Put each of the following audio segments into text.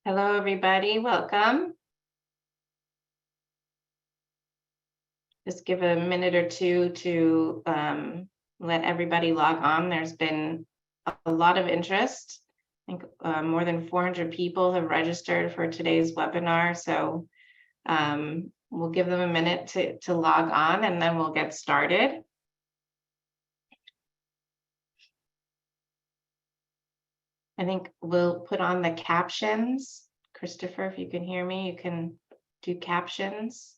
Hello, everybody. Welcome. Just give a minute or two to let everybody log on. There's been a lot of interest. I think more than 400 people have registered for today's webinar. So we'll give them a minute to log on and then we'll get started. I think we'll put on the captions. Christopher, if you can hear me, you can do captions.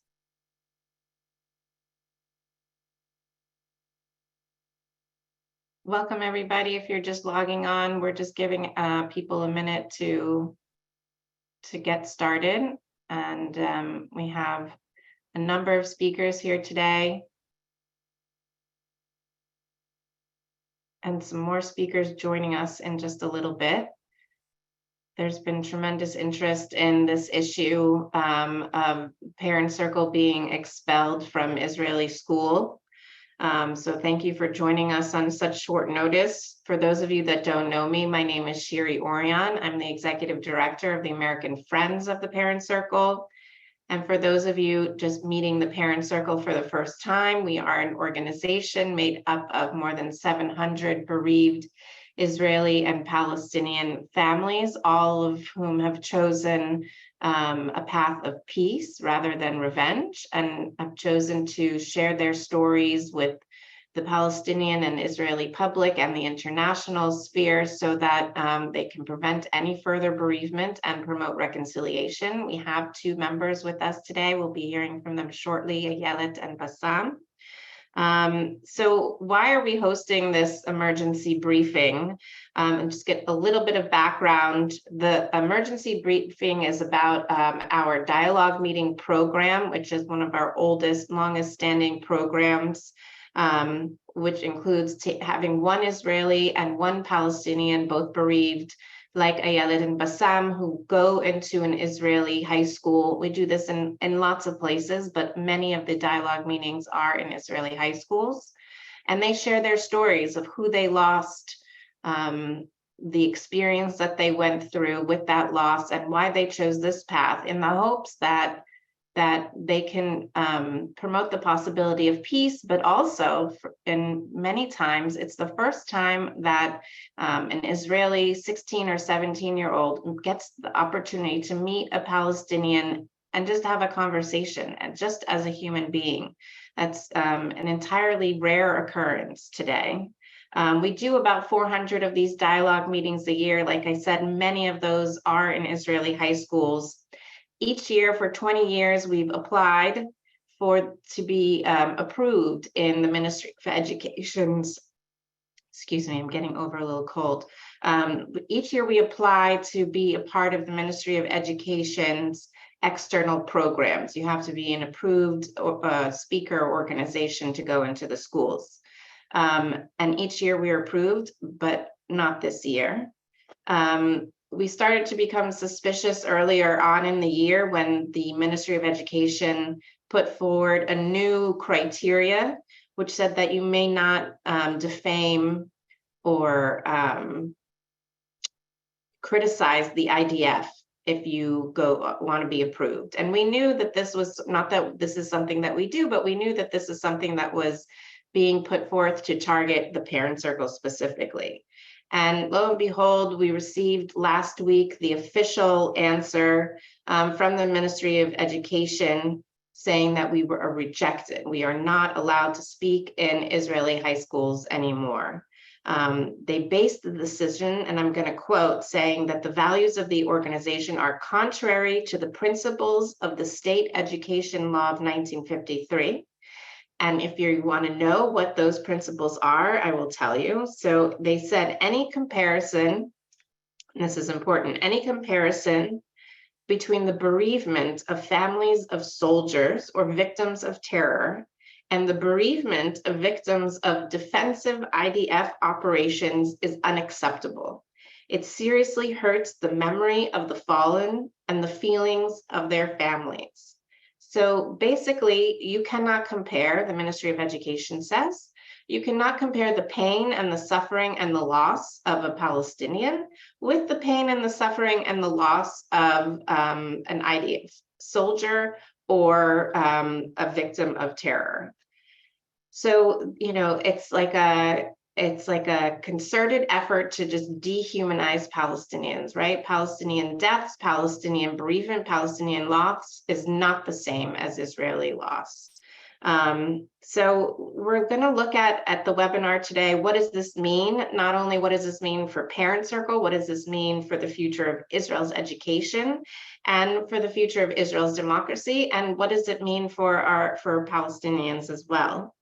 Welcome, everybody. If you're just logging on, we're just giving people a minute to get started. And we have a number of speakers here today. And some more speakers joining us in just a little bit. There's been tremendous interest in this issue of Parent Circle being expelled from Israeli school. So thank you for joining us on such short notice. For those of you that don't know me, my name is Shiri Orion. I'm the Executive Director of the American Friends of the Parent Circle. And for those of you just meeting the Parent Circle for the first time, we are an organization made up of more than 700 bereaved Israeli and Palestinian families, all of whom have chosen a path of peace rather than revenge, and have chosen to share their stories with the Palestinian and Israeli public and the international sphere so that they can prevent any further bereavement and promote reconciliation. We have two members with us today. We'll be hearing from them shortly, Ayelet and Bassam. So why are we hosting this emergency briefing? And just get a little bit of background. The emergency briefing is about our dialogue meeting program, which is one of our oldest, longest standing programs, which includes having one Israeli and one Palestinian, both bereaved, like Ayelet and Bassam, who go into an Israeli high school. We do this in lots of places, but many of the dialogue meetings are in Israeli high schools. And they share their stories of who they lost, the experience that they went through with that loss, and why they chose this path, in the hopes that they can promote the possibility of peace, but also, in many times, it's the first time that an Israeli 16 or 17-year-old gets the opportunity to meet a Palestinian and just have a conversation, and just as a human being. That's an entirely rare occurrence today. We do about 400 of these dialogue meetings a year. Like I said, many of those are in Israeli high schools. Each year for 20 years, we've applied to be approved in the Ministry of Education's, excuse me, I'm getting over a little cold. Each year we apply to be a part of the Ministry of Education's external programs. You have to be an approved speaker organization to go into the schools. And each year we are approved, but not this year. We started to become suspicious earlier on in the year when the Ministry of Education put forward a new criteria, which said that you may not defame or criticize the IDF if you want to be approved. And we knew that this was not that this is something that we do, but we knew that this is something that was being put forth to target the Parent Circle specifically. And lo and behold, we received last week the official answer from the Ministry of Education saying that we were rejected. We are not allowed to speak in Israeli high schools anymore. They based the decision, and I'm going to quote, saying that the values of the organization are contrary to the principles of the State Education Law of 1953. And if you want to know what those principles are, I will tell you. So they said any comparison, and this is important, any comparison between the bereavement of families of soldiers or victims of terror and the bereavement of victims of defensive IDF operations is unacceptable. It seriously hurts the memory of the fallen and the feelings of their families. So basically, you cannot compare, the Ministry of Education says, You cannot compare the pain and the suffering and the loss of a Palestinian with the pain and the suffering and the loss of an IDF soldier or a victim of terror. So, it's like a concerted effort to just dehumanize Palestinians, right? Palestinian deaths, Palestinian bereavement, Palestinian loss is not the same as Israeli loss. So we're going to look at the webinar today. What does this mean? Not only what does this mean for Parent Circle, what does this mean for the future of Israel's education and for the future of Israel's democracy? And what does it mean for Palestinians as well?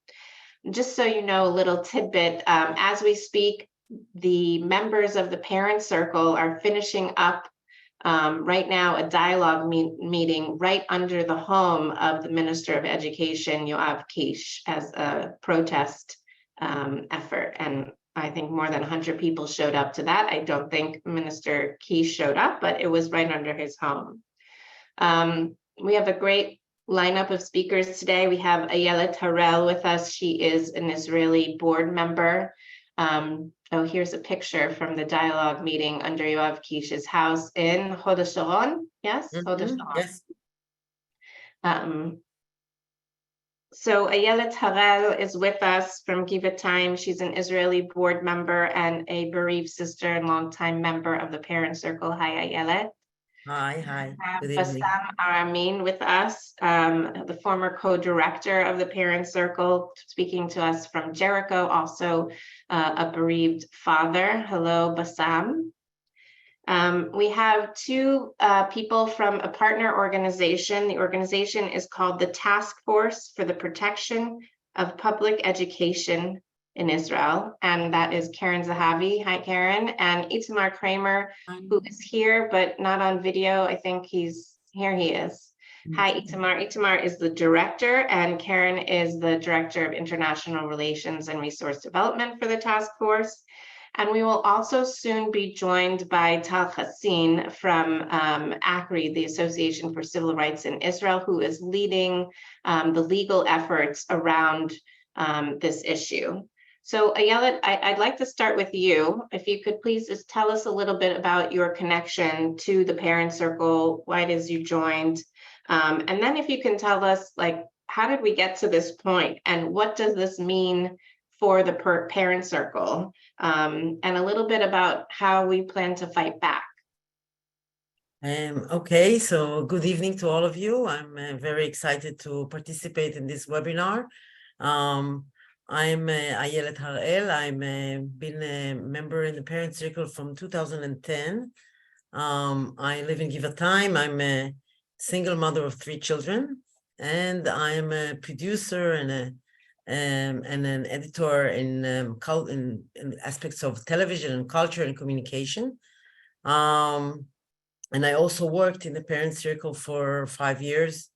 Just so you know, a little tidbit, as we speak, the members of the Parent Circle are finishing up right now a dialogue meeting right under the home of the Minister of Education, Yoav Kish, as a protest effort. And I think more than 100 people showed up to that. I don't think Minister Kish showed up, but it was right under his home. We have a great lineup of speakers today. We have Ayelet Harel with us. She is an Israeli board member. Oh, here's a picture from the dialogue meeting under Yoav Kish's house in Hod HaSharon. Yes, Hod HaSharon. Yes. So Ayelet Harel is with us from Givatayim. She's an Israeli board member and a bereaved sister and longtime member of the Parent Circle. Hi, Ayelet. Hi. Good Bassam evening. Aramin with us, the former co-director of the Parent Circle, speaking to us from Jericho, also a bereaved father. Hello, Bassam. We have two people from a partner organization. The organization is called the Task Force for the Protection of Public Education in Israel, and that is Karen Zahavi. Hi, Karen. And Itamar Kramer, who is here but not on video. I think he's here. He is. Hi, Itamar. Itamar is the director, and Karen is the director of international relations and resource development for the task force. And we will also soon be joined by Tal Hassin from ACRI, the Association for Civil Rights in Israel, who is leading the legal efforts around this issue. So Ayelet, I'd like to start with you. If you could please just tell us a little bit about your connection to the Parent Circle, why it is you joined, and then if you can tell us, like, how did we get to this point and what does this mean for the Parent Circle, and a little bit about how we plan to fight back. Okay, so good evening to all of you. I'm very excited to participate in this webinar. I'm Ayelet Harel. I'm been a member in the Parent Circle from 2010. I live in Givatayim. I'm a single mother of 3 children, and I'm a producer and an editor in aspects of television and culture and communication. And I also worked in the Parent Circle for 5 years.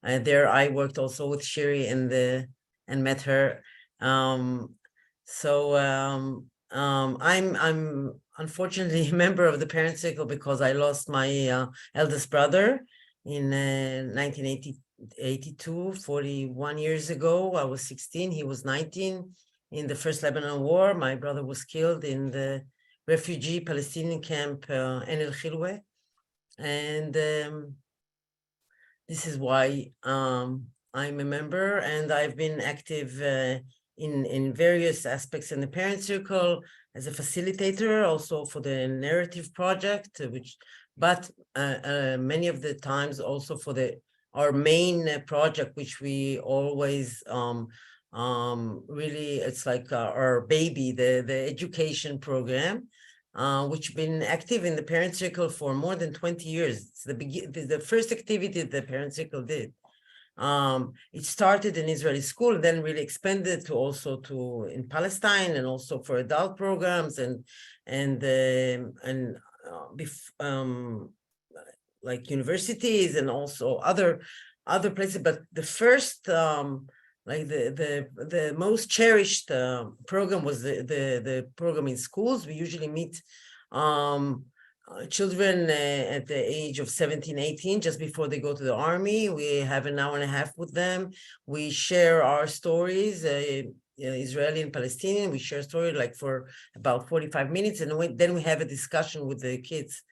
There I worked also with Shiri and met her. I'm unfortunately a member of the Parent Circle because I lost my eldest brother in 1982, 41 years ago. I was 16, he was 19. In the First Lebanon War, my brother was killed in the refugee Palestinian camp En El Khilwe. And this is why I'm a member, and I've been active in various aspects in the Parent Circle as a facilitator, also for the narrative project, but many of the times also for our main project, which we always really, it's like our baby, the education program, which been active in the Parent Circle for more than 20 years. It's the first activity the Parent Circle did. It started in Israeli school, then really expanded to also in Palestine, and also for adult programs and like universities and also other places. But the first like the most cherished program was the program in schools. We usually meet children at the age of 17, 18, just before they go to the army. We have an hour and a half with them. We share our stories. Israeli and Palestinian. We share story like for about 45 minutes, and then we have a discussion with the kids.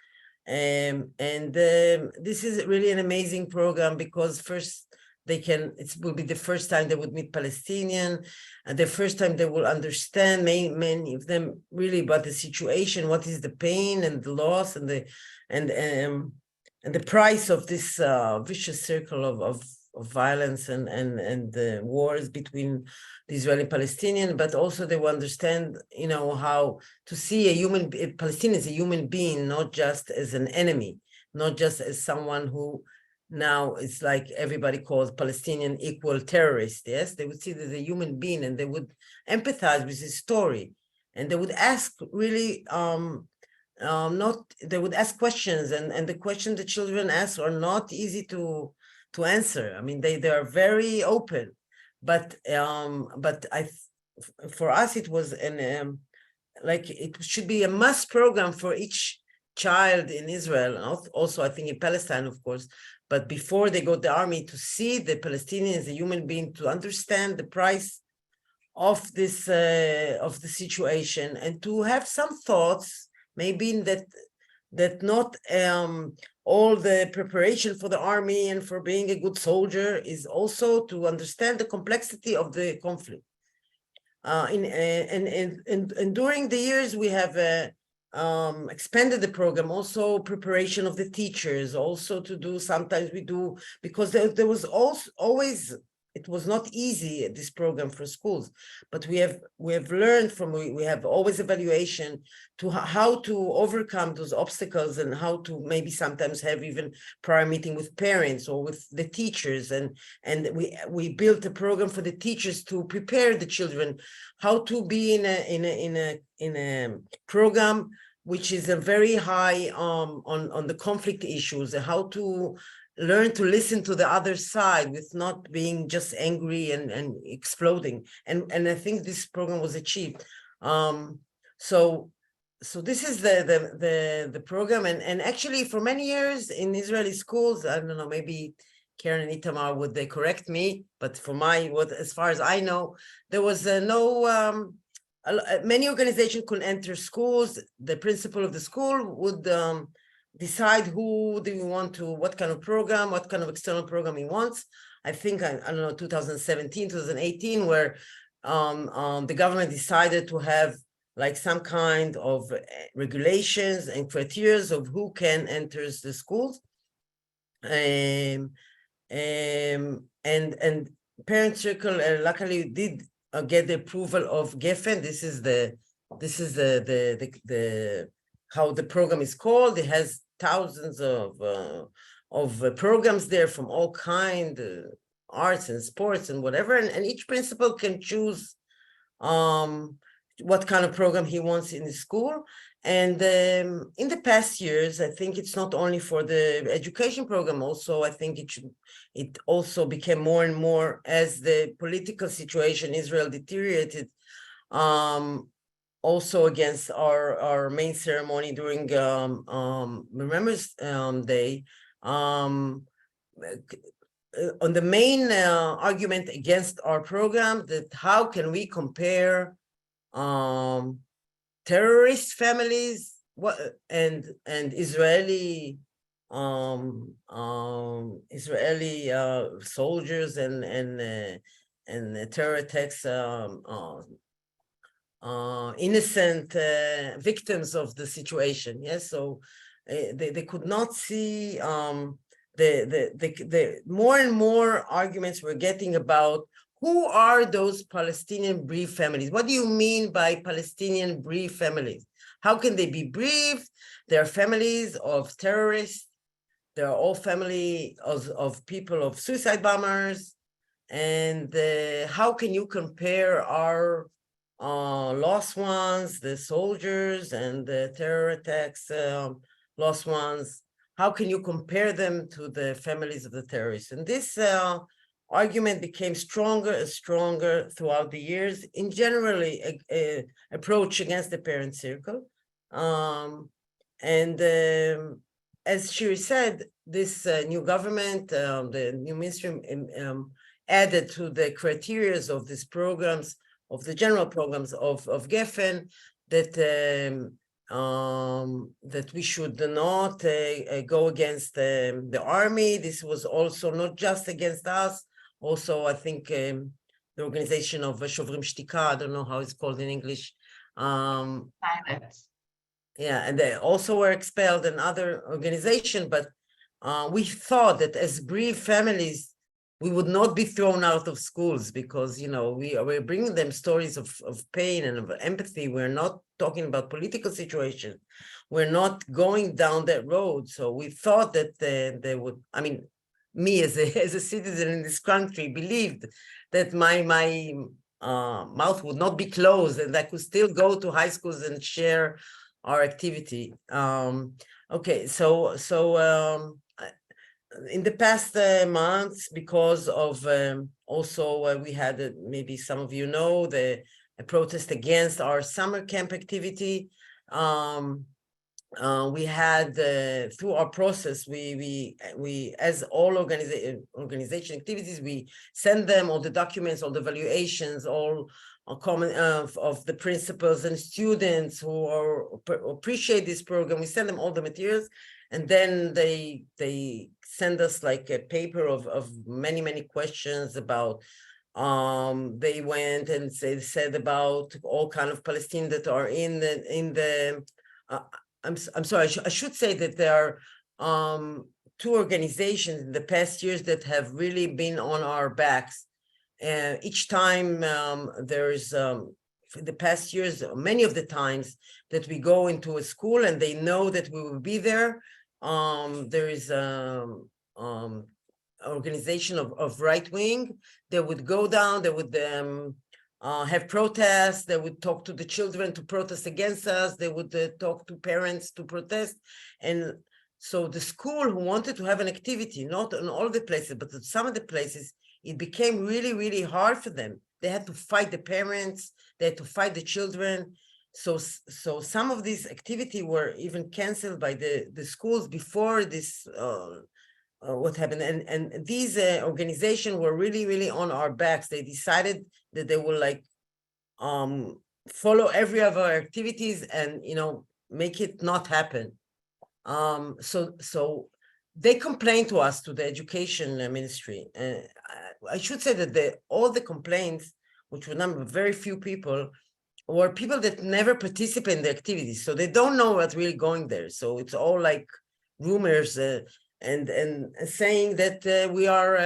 This is really an amazing program because first it will be the first time they would meet Palestinian, and the first time they will understand many of them really about the situation, what is the pain and the loss and the price of this vicious circle of violence and the wars between the Israeli and Palestinian, but also they will understand, how to see a Palestinian as a human being, not just as an enemy, not just as someone who now it's like everybody calls Palestinian equal terrorist. Yes, they would see that as a human being, and they would empathize with his story, and they would ask really they would ask questions, and the questions the children ask are not easy to answer. I mean, they are very open, but for us it was like it should be a must program for each child in Israel, and also I think in Palestine, of course, but before they go to the army, to see the Palestinian as a human being, to understand the price of this of the situation, and to have some thoughts, maybe that not all the preparation for the army and for being a good soldier is also to understand the complexity of the conflict. And during the years, we have expanded the program, also preparation of the teachers, also to do, sometimes we do, because there was also always, it was not easy, this program for schools, but we have learned from, we have always evaluation to how to overcome those obstacles, and how to maybe sometimes have even prior meeting with parents or with the teachers, and we built a program for the teachers to prepare the children how to be in a program which is a very high on the conflict issues, how to learn to listen to the other side with not being just angry and exploding. And I think this program was achieved. So this is the program, and actually for many years in Israeli schools, I don't know, maybe Karen and Itamar would they correct me, but for as far as I know, there was no many organizations could enter schools. The principal of the school would decide who do you want to, what kind of program, what kind of external program he wants. I think, I don't know, 2017, 2018, where the government decided to have like some kind of regulations and criteria of who can enter the schools. And Parent Circle luckily did get the approval of Geffen. This is the how the program is called. It has thousands of programs there from all kind, arts and sports and whatever, and each principal can choose what kind of program he wants in the school. And in the past years, I think it's not only for the education program, also I think it also became more and more as the political situation in Israel deteriorated, also against our main ceremony during Remembrance Day, on the main argument against our program, that how can we compare terrorist families and Israeli Israeli soldiers and terror attacks, innocent victims of the situation. Yes, so they could not see the more and more arguments we're getting about who are those Palestinian bereaved families. What do you mean by Palestinian bereaved families? How can they be bereaved? They're families of terrorists. They're all family of people, of suicide bombers. And how can you compare our lost ones, the soldiers and the terror attacks lost ones? How can you compare them to the families of the terrorists? And this argument became stronger and stronger throughout the years, in generally a approach against the Parent Circle. As Shiri said, this new government, the new ministry added to the criteria of these programs the general programs of Geffen, that that we should not go against the army. This was also not just against us, also I think the organization of Shovrim Shtika, I don't know how it's called in English. Silence. Yeah, and they also were expelled in other organizations, but we thought that as bereaved families, we would not be thrown out of schools because, you know, we're bringing them stories of pain and of empathy. We're not talking about political situations. We're not going down that road. So we thought that they would, I mean, me as a citizen in this country believed that my mouth would not be closed and I could still go to high schools and share our activity. Okay, so in the past months, because of also we had, maybe some of you know, the protest against our summer camp activity. We had through our process, we as all organization activities, we send them all the documents, all the evaluations, all common of the principals and students who appreciate this program. We send them all the materials, and then they send us like a paper of many questions about they went and said about all kind of Palestinians that are in the I'm sorry, I should say that there are two organizations in the past years that have really been on our backs. Each time there's for the past years, many of the times that we go into a school and they know that we will be there, there is organization of right wing that would go down, they would have protests, they would talk to the children to protest against us, they would talk to parents to protest. And so the school who wanted to have an activity, not in all the places, but in some of the places, it became really hard for them. They had to fight the parents, they had to fight the children. So some of these activity were even canceled by the schools before this what happened, and these organizations were really on our backs. They decided that they will like follow every of our activities and, you know, make it not happen. So they complained to us, to the education ministry. I should say that all the complaints, which were number very few people, were people that never participate in the activities, so they don't know what's really going there. So it's all like rumors and saying that we are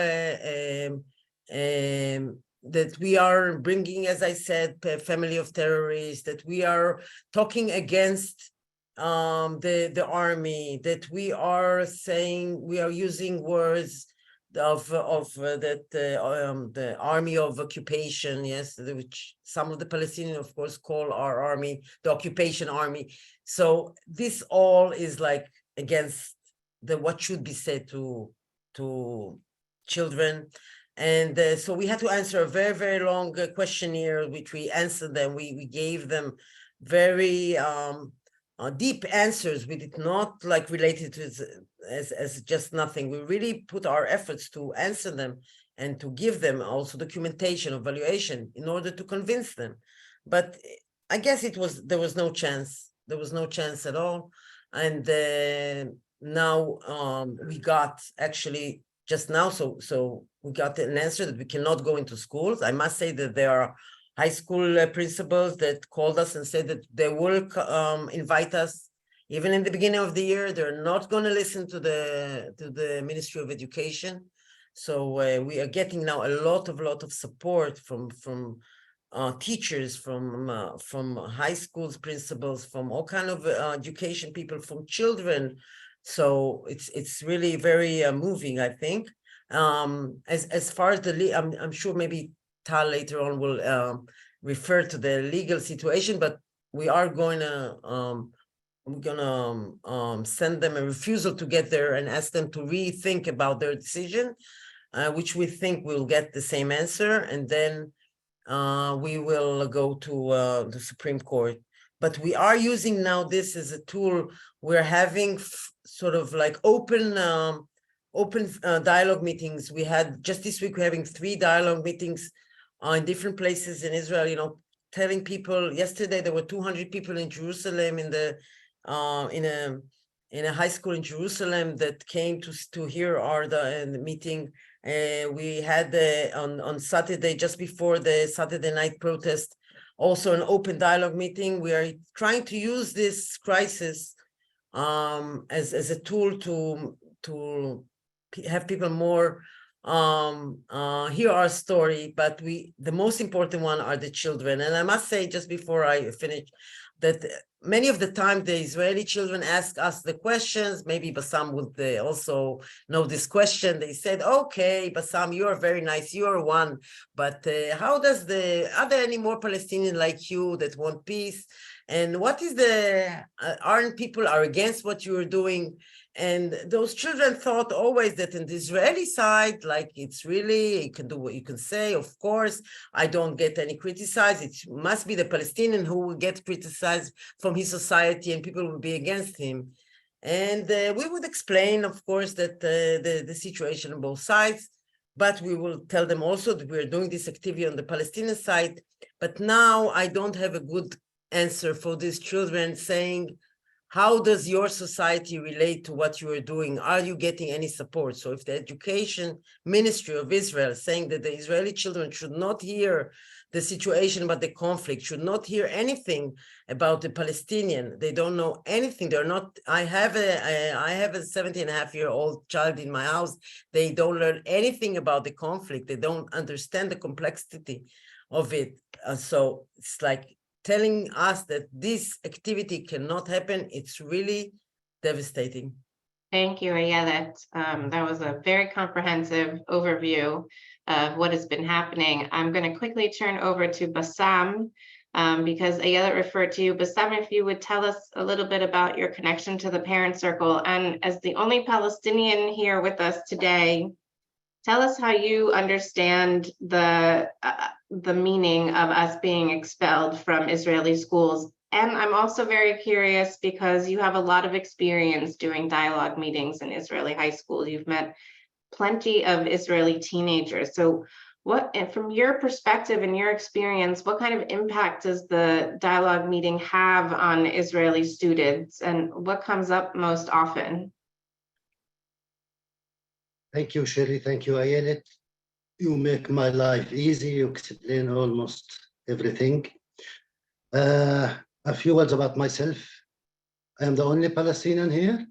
that we are bringing, as I said, a family of terrorists, that we are talking against the army, that we are saying, we are using words of that the army of occupation, yes, which some of the Palestinians, of course, call our army the occupation army. So this all is like against what should be said to children. And so we had to answer a very long questionnaire, which we answered them. We gave them very deep answers. We did not like related to as just nothing. We really put our efforts to answer them and to give them also documentation, evaluation, in order to convince them. But I guess there was no chance. There was no chance at all. And now we got actually just now, so we got an answer that we cannot go into schools. I must say that there are high school principals that called us and said that they will invite us. Even in the beginning of the year, they're not going to listen to the Ministry of Education. So we are getting now a lot of support from teachers, from high schools principals, from all kind of education people, from children. So it's really very moving, I think. As far as I'm sure maybe Tal later on will refer to the legal situation, but we are going to we're gonna send them a refusal to get there and ask them to rethink about their decision, which we think we'll get the same answer, and then we will go to the Supreme Court. But we are using now this as a tool. We're having sort of like open dialogue meetings. We had just this week, we're having 3 dialogue meetings in different places in Israel, you know, telling people. Yesterday there were 200 people in Jerusalem in a high school in Jerusalem that came to hear the meeting. We had on Saturday, just before the Saturday night protest, also an open dialogue meeting. We are trying to use this crisis as a tool to have people more hear our story, but the most important one are the children. And I must say, just before I finish, that many of the time the Israeli children ask us the questions. Maybe Bassam would also know this question. They said, okay, Bassam, you are very nice, you are one, but how does are there any more Palestinians like you that want peace? And what is aren't people are against what you are doing? And those children thought always that in the Israeli side, like it's really, you can do what you can say. Of course, I don't get any criticized. It must be the Palestinian who will get criticized from his society and people will be against him. And we would explain, of course, that the situation on both sides, but we will tell them also that we're doing this activity on the Palestinian side. But now I don't have a good answer for these children saying, how does your society relate to what you are doing? Are you getting any support? So if the education ministry of Israel is saying that the Israeli children should not hear the situation about the conflict, should not hear anything about the Palestinian, they don't know anything. They're not, I have a 17-and-a-half-year-old child in my house. They don't learn anything about the conflict. They don't understand the complexity of it. So it's like, telling us that this activity cannot happen, it's really devastating. Thank you, Ayelet. That was a very comprehensive overview of what has been happening. I'm going to quickly turn over to Bassam because Ayelet referred to you. Bassam, if you would tell us a little bit about your connection to the parent circle, and as the only Palestinian here with us today, tell us how you understand the meaning of us being expelled from Israeli schools. And I'm also very curious because you have a lot of experience doing dialogue meetings in Israeli high schools. You've met plenty of Israeli teenagers. So from your perspective and your experience, what kind of impact does the dialogue meeting have on Israeli students, and what comes up most often? Thank you, Sherry. Thank you, Ayelet. You make my life easy. You explain almost everything. A few words about myself. I am the only Palestinian here.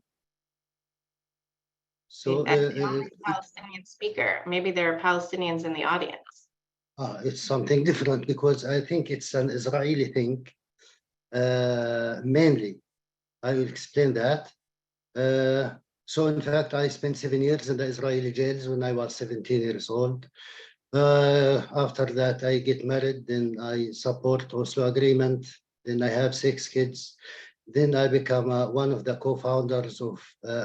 So the only Palestinian speaker. Maybe there are Palestinians in the audience. It's something different because I think it's an Israeli thing. Mainly, I will explain that. So in fact, I spent 7 years in the Israeli jails when I was 17 years old. After that, I get married, then I support Oslo Agreement, then I have 6 kids. Then I become one of the co-founders of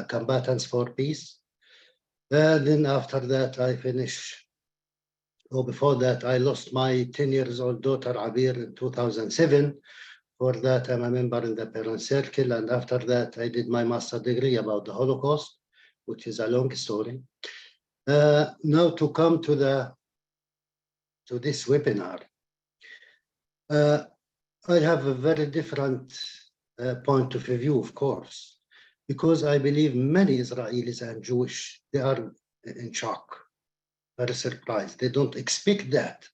Combatants for Peace. Then after that, I finish, or before that, I lost my 10 years old daughter, Abir, in 2007. For that, I'm a member in the parent circle. And after that, I did my master's degree about the Holocaust, which is a long story. Now to come to this webinar, I have a very different point of view, of course, because I believe many Israelis and Jewish, they are in shock, very surprised. They don't expect that.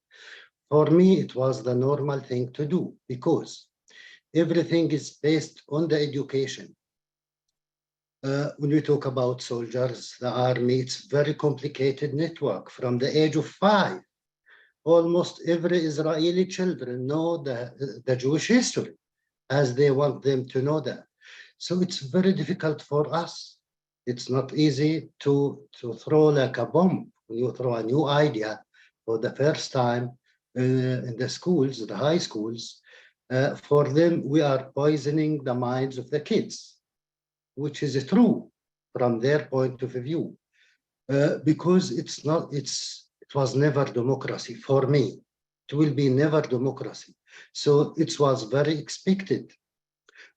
For me, it was the normal thing to do because everything is based on the education. When we talk about soldiers, the army, it's very complicated network. From the age of 5, almost every Israeli children know the Jewish history as they want them to know that. So it's very difficult for us. It's not easy to throw like a bomb when you throw a new idea for the first time in the schools, the high schools. For them, we are poisoning the minds of the kids, which is true from their point of view, because it was never democracy for me. It will be never democracy. So it was very expected.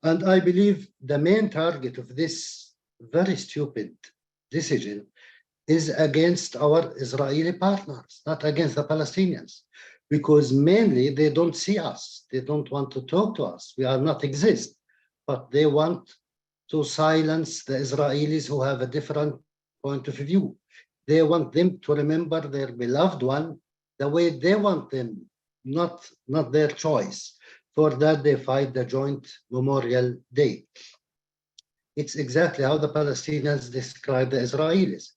And I believe the main target of this very stupid decision is against our Israeli partners, not against the Palestinians. because mainly they don't see us. They don't want to talk to us. We are not exist, but they want to silence the Israelis who have a different point of view. They want them to remember their beloved one the way they want them, not their choice. For that, they fight the joint Memorial Day. It's exactly how the Palestinians describe the Israelis.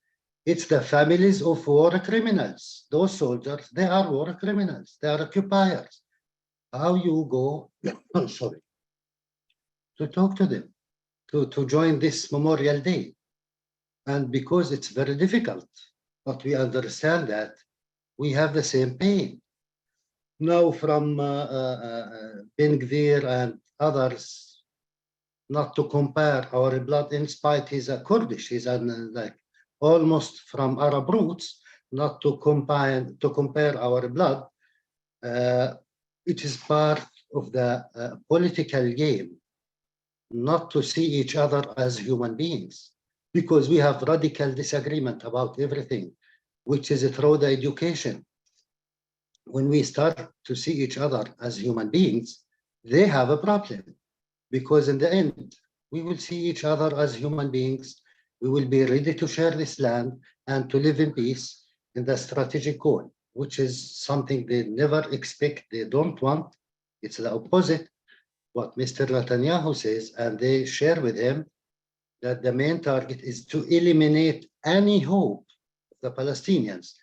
It's the families of war criminals. Those soldiers, they are war criminals. They are occupiers. How you go, sorry, to talk to them, to join this Memorial Day. And because it's very difficult, but we understand that we have the same pain. Now from Ben Gvir and others, not to compare our blood, in spite he's a Kurdish, he's like almost from Arab roots, not to compare our blood. It is part of the political game, not to see each other as human beings, because we have radical disagreement about everything, which is through the education. When we start to see each other as human beings, they have a problem, because in the end, we will see each other as human beings. We will be ready to share this land and to live in peace in the strategic goal, which is something they never expect, they don't want. It's the opposite what Mr. Netanyahu says, and they share with him that the main target is to eliminate any hope of the Palestinians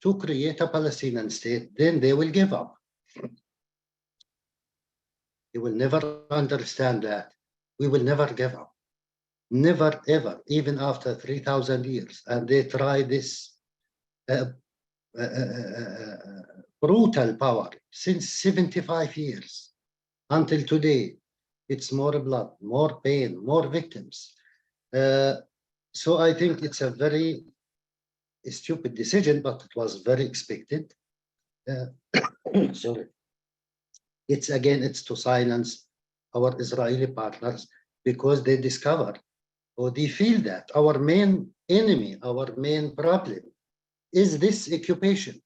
to create a Palestinian state. Then they will give up. They will never understand that. We will never give up. Never, ever, even after 3,000 years. And they try this brutal power since 75 years. Until today, it's more blood, more pain, more victims. So I think it's a very stupid decision, but it was very expected. Sorry. It's to silence our Israeli partners, because they discover or they feel that our main enemy, our main problem is this occupation.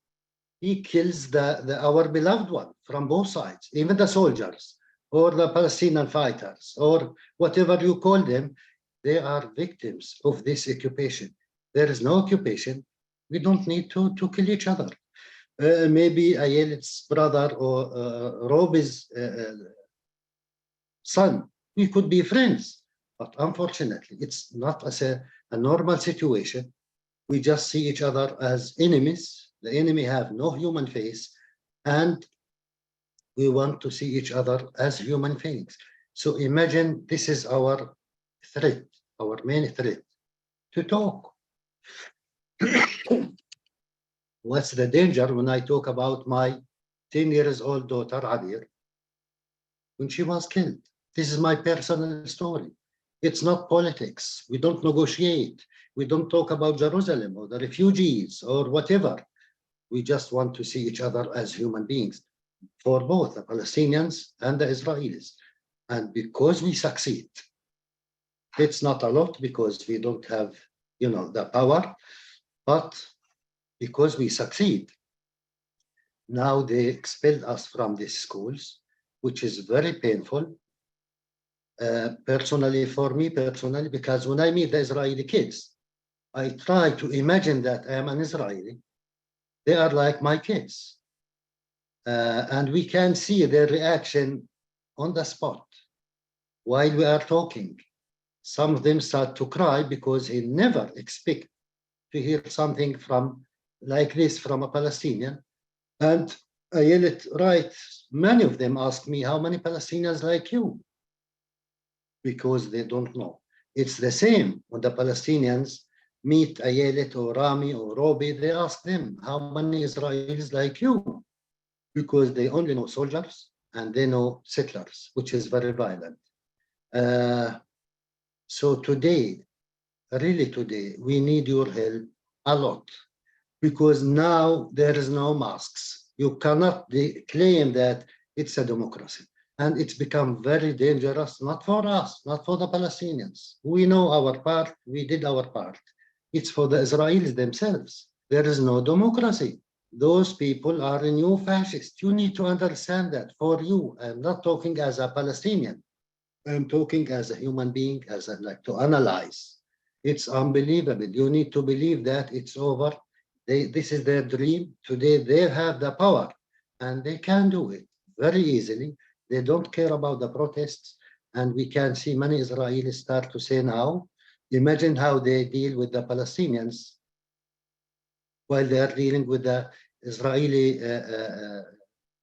He kills our beloved one from both sides, even the soldiers or the Palestinian fighters or whatever you call them. They are victims of this occupation. There is no occupation. We don't need to kill each other. Maybe Ayelet's brother or Robi's son, we could be friends. But unfortunately, it's not as a normal situation. We just see each other as enemies. The enemy have no human face, and we want to see each other as human beings. So imagine this is our threat, our main threat, to talk. What's the danger when I talk about my 10 years old daughter, Adir, when she was killed? This is my personal story. It's not politics. We don't negotiate. We don't talk about Jerusalem or the refugees or whatever. We just want to see each other as human beings for both the Palestinians and the Israelis. And because we succeed, it's not a lot because we don't have, the power, but because we succeed, now they expelled us from these schools, which is very painful. Personally, for me personally, because when I meet the Israeli kids, I try to imagine that I am an Israeli. They are like my kids. And we can see their reaction on the spot while we are talking. Some of them start to cry because he never expect to hear something like this from a Palestinian. And Ayelet, right, many of them ask me, how many Palestinians like you? Because they don't know. It's the same when the Palestinians meet Ayelet or Rami or Robi, they ask them, how many Israelis like you? Because they only know soldiers and they know settlers, which is very violent. So today, really today, we need your help a lot, because now there is no masks. You cannot claim that it's a democracy. And it's become very dangerous, not for us, not for the Palestinians. We know our part, we did our part. It's for the Israelis themselves. There is no democracy. those people are new fascists. You need to understand that. For you, I'm not talking as a Palestinian. I'm talking as a human being, as I like to analyze. It's unbelievable. You need to believe that it's over. This is their dream. Today, they have the power and they can do it very easily. They don't care about the protests. And we can see many Israelis start to say now, imagine how they deal with the Palestinians while they are dealing with the Israeli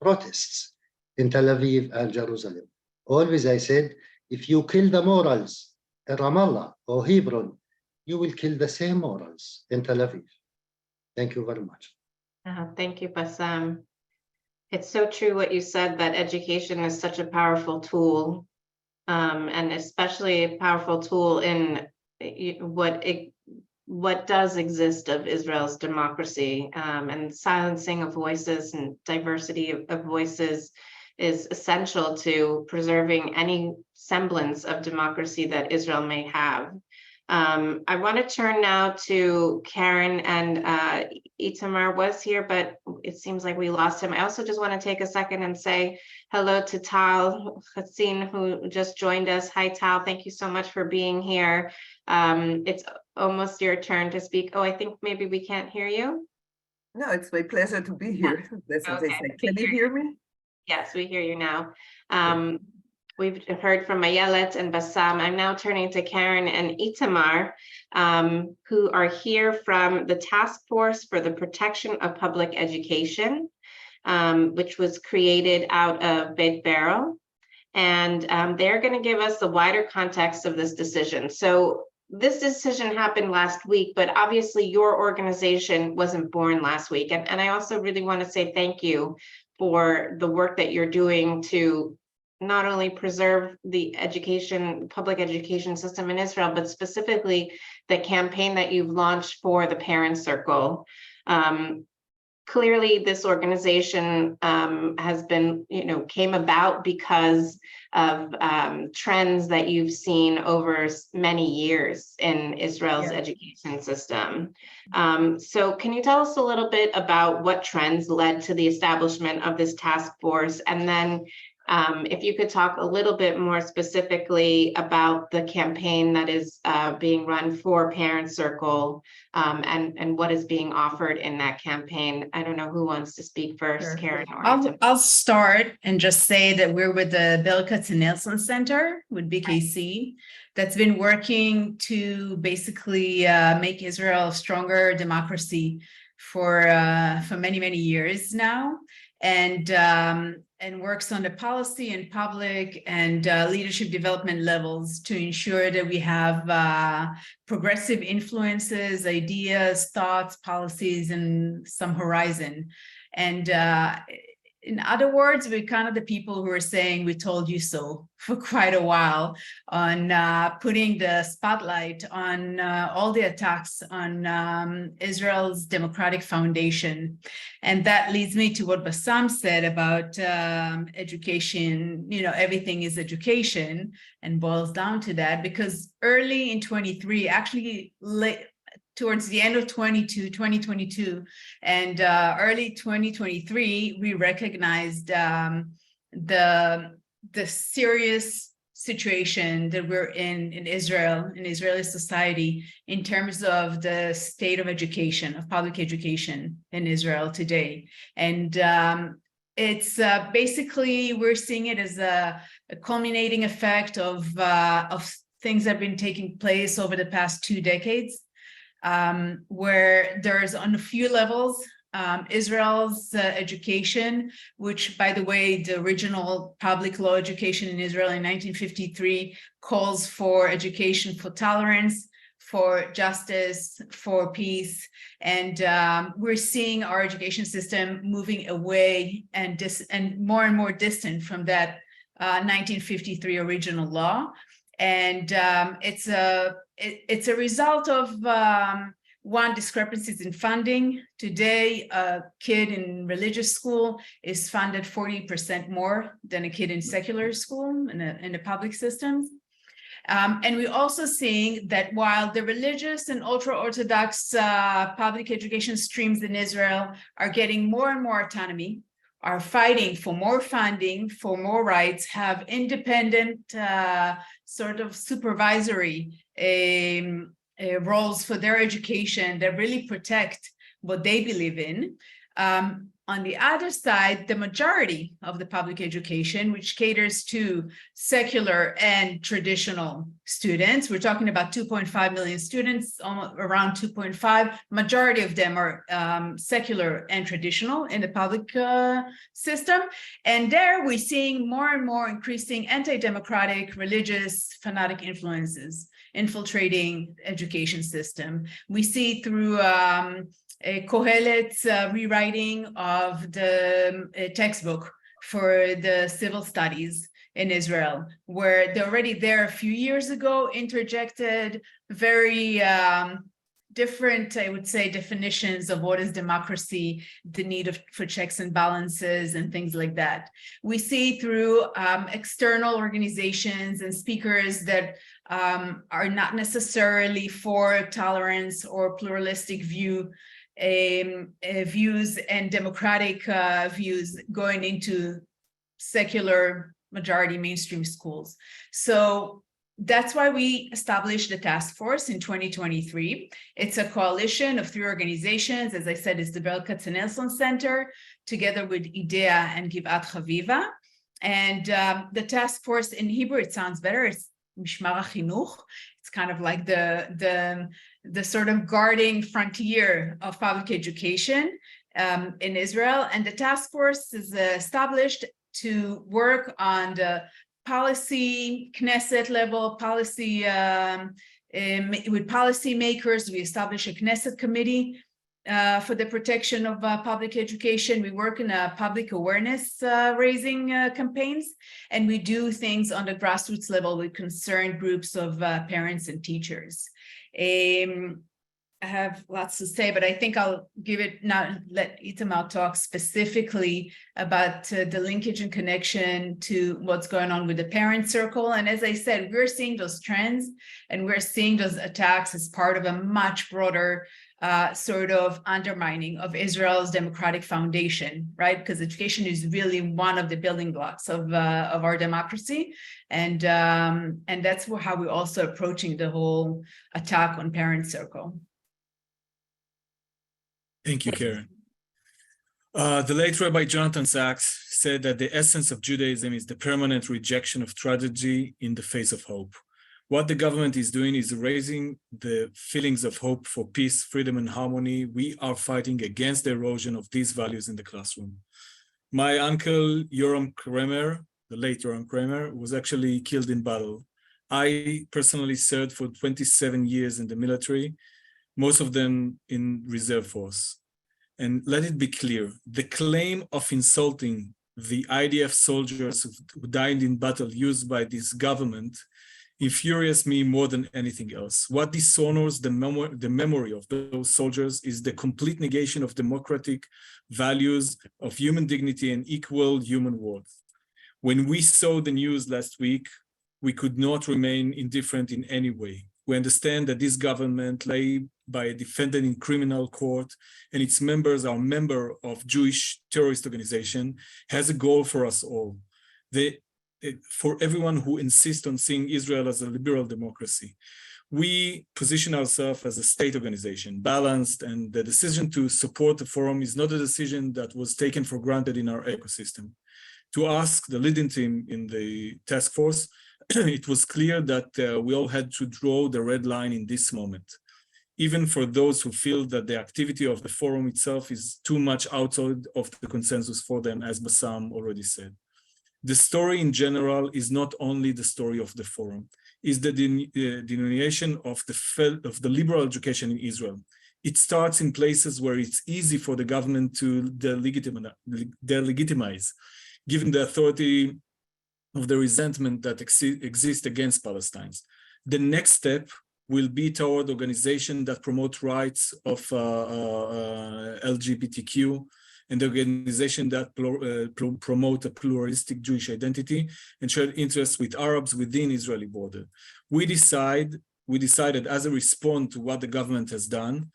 protests in Tel Aviv and Jerusalem. Always I said, if you kill the morals in Ramallah or Hebron, you will kill the same morals in Tel Aviv. Thank you very much. Thank you, Bassam. It's so true what you said, that education is such a powerful tool, and especially a powerful tool in what does exist of Israel's democracy, and silencing of voices and diversity of voices is essential to preserving any semblance of democracy that Israel may have. I want to turn now to Karen, and Itamar was here, but it seems like we lost him. I also just want to take a second and say hello to Tal Hassin, who just joined us. Hi, Tal. Thank you so much for being here. It's almost your turn to speak. Oh, I think maybe we can't hear you. No, it's my pleasure to be here. That's what I Okay. say. Can you hear me? Yes, we hear you now. We've heard from Ayelet and Bassam. I'm now turning to Karen and Itamar, who are here from the Task Force for the Protection of Public Education, which was created out of Beit Barrel. And they're going to give us the wider context of this decision. So this decision happened last week, but obviously your organization wasn't born last week. And I also really want to say thank you for the work that you're doing to not only preserve the public education system in Israel, but specifically the campaign that you've launched for the Parent Circle. Clearly, this organization has been, came about because of trends that you've seen over many years in Israel's education system. So can you tell us a little bit about what trends led to the establishment of this task force? And then if you could talk a little bit more specifically about the campaign that is being run for Parent Circle, and what is being offered in that campaign. I don't know who wants to speak first, Sure. Karen or I'll start and just say that we're with the Bill Katzenelson Center with BKC that's been working to basically make Israel a stronger democracy for many, many years now. And works on the policy and public and leadership development levels to ensure that we have progressive influences, ideas, thoughts, policies, and some horizon. And in other words, we're kind of the people who are saying, we told you so for quite a while on putting the spotlight on all the attacks on Israel's democratic foundation. And that leads me to what Bassam said about education. Everything is education and boils down to that, because early in 23, actually towards the end of 2022 and early 2023, we recognized the serious situation that we're in Israel, in Israeli society, in terms of the state of education, of public education in Israel today. And it's basically, we're seeing it as a culminating effect of things that have been taking place over the past 2 decades. Where there's on a few levels, Israel's education, which, by the way, the original public law education in Israel in 1953 calls for education for tolerance, for justice, for peace. And we're seeing our education system moving away and more distant from that 1953 original law. And it's a result of one, discrepancies in funding. Today, a kid in religious school is funded 40% more than a kid in secular school in the public systems. And we're also seeing that while the religious and ultra-Orthodox public education streams in Israel are getting more and more autonomy, are fighting for more funding, for more rights, have independent sort of supervisory roles for their education that really protect what they believe in. On the other side, the majority of the public education, which caters to secular and traditional students, we're talking about 2.5 million students, around 2.5, majority of them are secular and traditional in the public system. And there we're seeing more and more increasing anti-democratic, religious, fanatic influences infiltrating education system. We see through Kohelet's rewriting of the textbook for the civil studies in Israel, where they're already there a few years ago, interjected very different, I would say, definitions of what is democracy, the need for checks and balances and things like that. We see through external organizations and speakers that are not necessarily for tolerance or pluralistic views and democratic views going into secular majority mainstream schools. So that's why we established the task force in 2023. It's a coalition of 3 organizations. As I said, it's the Berl Katzenelson Center, together with IDEA and Givat Chaviva. And the task force, in Hebrew, it sounds better. It's Mishmar HaChinuch. It's kind of like the sort of guarding frontier of public education in Israel. And the task force is established to work on the policy, Knesset level policy, with policymakers. We establish a Knesset committee for the protection of public education. We work in public awareness raising campaigns, and we do things on the grassroots level with concerned groups of parents and teachers. I have lots to say, but I think I'll give it now, let Itamar talk specifically about the linkage and connection to what's going on with the parent circle. And as I said, we're seeing those trends and we're seeing those attacks as part of a much broader sort of undermining of Israel's democratic foundation, right? Because education is really one of the building blocks of our democracy. And that's how we're also approaching the whole attack on parent circle. Thank you, Karen. The late Rabbi Jonathan Sachs said that the essence of Judaism is the permanent rejection of tragedy in the face of hope. What the government is doing is raising the feelings of hope for peace, freedom, and harmony. We are fighting against the erosion of these values in the classroom. My uncle, Yoram Kramer, the late Yoram Kramer, was actually killed in battle. I personally served for 27 years in the military, most of them in reserve force. And let it be clear, the claim of insulting the IDF soldiers who died in battle used by this government infuriates me more than anything else. What dishonors the memory of those soldiers is the complete negation of democratic values of human dignity and equal human worth. When we saw the news last week, we could not remain indifferent in any way. We understand that this government, led by a defendant in criminal court, and its members are member of Jewish terrorist organization, has a goal for us all. For everyone who insists on seeing Israel as a liberal democracy. We position ourselves as a state organization, balanced, and the decision to support the forum is not a decision that was taken for granted in our ecosystem. To ask the leading team in the task force, it was clear that we all had to draw the red line in this moment. Even for those who feel that the activity of the forum itself is too much outside of the consensus for them, as Bassam already said. The story in general is not only the story of the forum, it's the delineation of the liberal education in Israel. It starts in places where it's easy for the government to delegitimize, given the authority of the resentment that exists against Palestinians. The next step will be toward organizations that promote rights of LGBTQ and organizations that promote a pluralistic Jewish identity and shared interests with Arabs within Israeli border. We decided as a response to what the government has done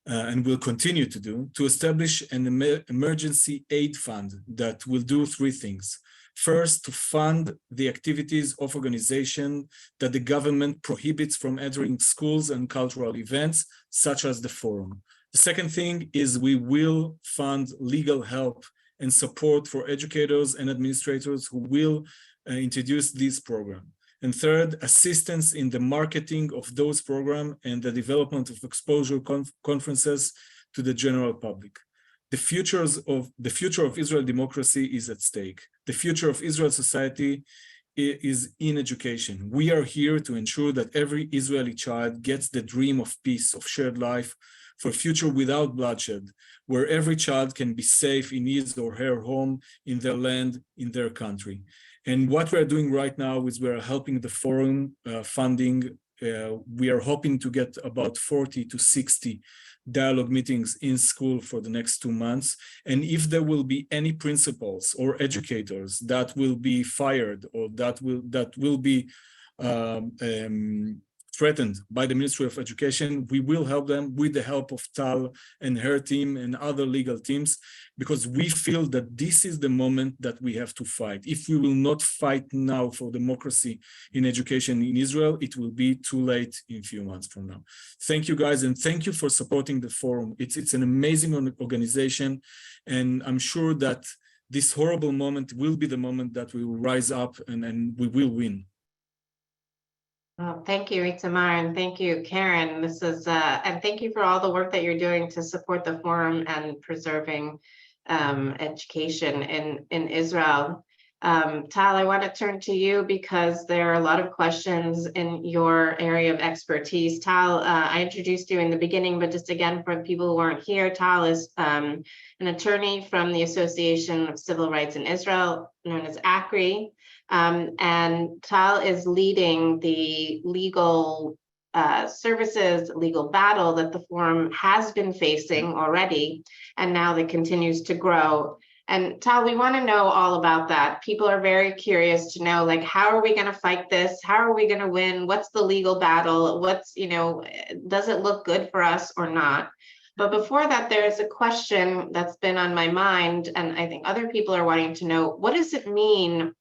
and will continue to do, to establish an emergency aid fund that will do three things. First, to fund the activities of organizations that the government prohibits from entering schools and cultural events, such as the forum. The second thing is we will fund legal help and support for educators and administrators who will introduce this program. And third, assistance in the marketing of those programs and the development of exposure conferences to the general public. The future of Israel democracy is at stake. The future of Israel society is in education. We are here to ensure that every Israeli child gets the dream of peace, of shared life, for a future without bloodshed, where every child can be safe in his or her home, in their land, in their country. And what we're doing right now is we're helping the forum funding. We are hoping to get about 40 to 60 dialogue meetings in school for the next 2 months. And if there will be any principals or educators that will be fired or that will be threatened by the Ministry of Education, we will help them with the help of Tal and her team and other legal teams, because we feel that this is the moment that we have to fight. If we will not fight now for democracy in education in Israel, it will be too late in a few months from now. Thank you guys, and thank you for supporting the forum. It's an amazing organization, and I'm sure that this horrible moment will be the moment that we will rise up and we will win. Well, thank you, Itamar, and thank you, Karen. This is and thank you for all the work that you're doing to support the forum and preserving education in Israel. Tal, I want to turn to you because there are a lot of questions in your area of expertise. Tal, I introduced you in the beginning, but just again for people who aren't here, Tal is an attorney from the Association of Civil Rights in Israel, known as ACRI. And Tal is leading the legal services, legal battle that the forum has been facing already, and now that continues to grow. And Tal, we want to know all about that. People are very curious to know, like, how are we going to fight this? How are we going to win? What's the legal battle? Does it look good for us or not? But before that, there's a question that's been on my mind, and I think other people are wanting to know, what does it mean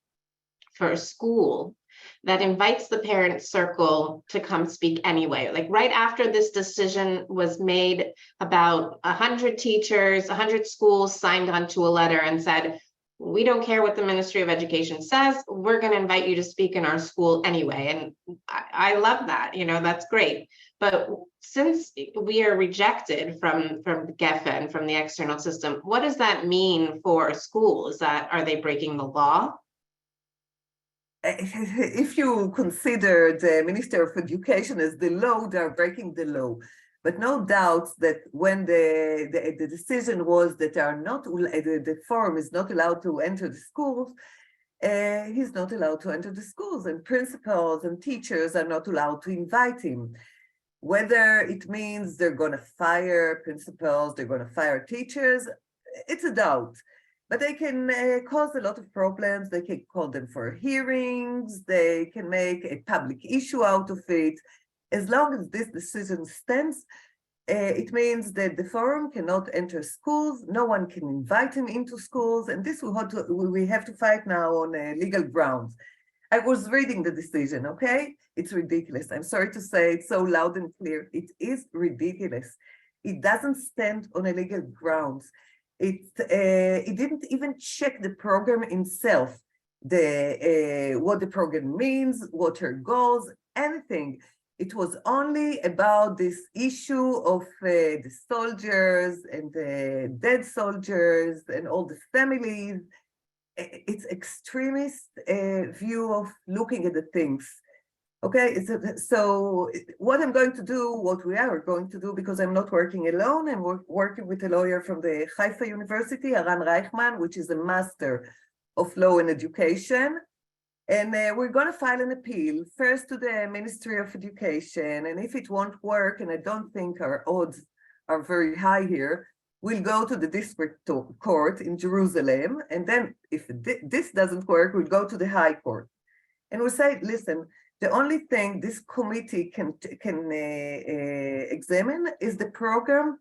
for a school that invites the parent circle to come speak anyway? Like right after this decision was made, about 100 teachers, 100 schools signed onto a letter and said, we don't care what the Ministry of Education says, we're going to invite you to speak in our school anyway. And I love that, that's great. But since we are rejected from GEFA and from the external system, what does that mean for a school? Are they breaking the law? If you consider the Minister of Education as the law, they are breaking the law. But no doubt that when the decision was that the forum is not allowed to enter the schools, he's not allowed to enter the schools, and principals and teachers are not allowed to invite him. Whether it means they're going to fire principals, they're going to fire teachers, it's a doubt. But they can cause a lot of problems. They can call them for hearings. They can make a public issue out of it. As long as this decision stands, it means that the forum cannot enter schools. No one can invite him into schools. And this we have to fight now on legal grounds. I was reading the decision, okay? It's ridiculous. I'm sorry to say it so loud and clear. It is ridiculous. It doesn't stand on a legal grounds. It didn't even check the program itself, what the program means, what her goals, anything. It was only about this issue of the soldiers and the dead soldiers and all the families. It's extremist view of looking at the things. Okay, so what we are going to do, because I'm not working alone, I'm working with a lawyer from the Haifa University, Aran Reichman, which is a master of law and education. And we're going to file an appeal first to the Ministry of Education. And if it won't work, and I don't think our odds are very high here, we'll go to the district court in Jerusalem. And then if this doesn't work, we'll go to the high court. And we'll say, listen, the only thing this committee can examine is the program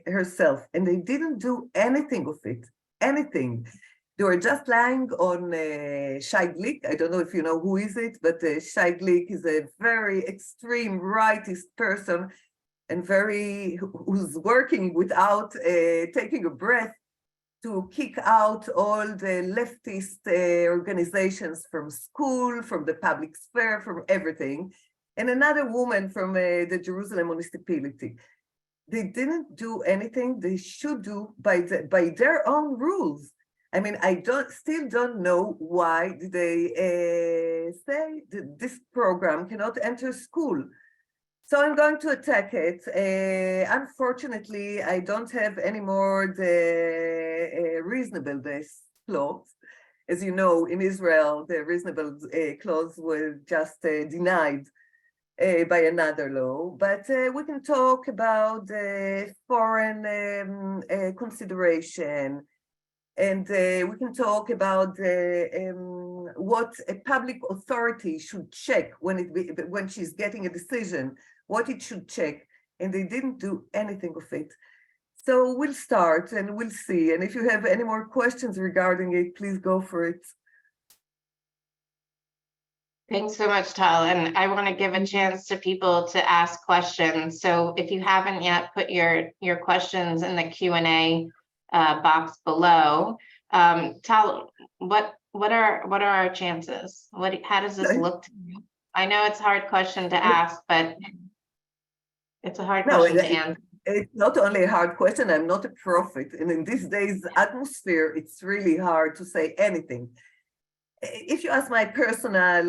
herself. And they didn't do anything of it, anything. They were just lying on Shai Glick. I don't know if you know who is it, but Shai Glick is a very extreme rightist person and who's working without taking a breath to kick out all the leftist organizations from school, from the public sphere, from everything. And another woman from the Jerusalem municipality. They didn't do anything they should do by their own rules. I mean, I still don't know why they say that this program cannot enter school. So I'm going to attack it. Unfortunately, I don't have any more the reasonableness clause. As you know, in Israel, the reasonable clause was just denied by another law. But we can talk about the foreign consideration, and we can talk about what a public authority should check when she's getting a decision, what it should check, and they didn't do anything of it. So we'll start and we'll see. And if you have any more questions regarding it, please go for it. Thanks so much, Tal. And I want to give a chance to people to ask questions. So if you haven't yet, put your questions in the Q&A box below. Tal, what are our chances? How does this look to you? I know it's a hard question to ask, but it's a hard question to answer. It's not only a hard question. I'm not a prophet, and in these days atmosphere, it's really hard to say anything. If you ask my personal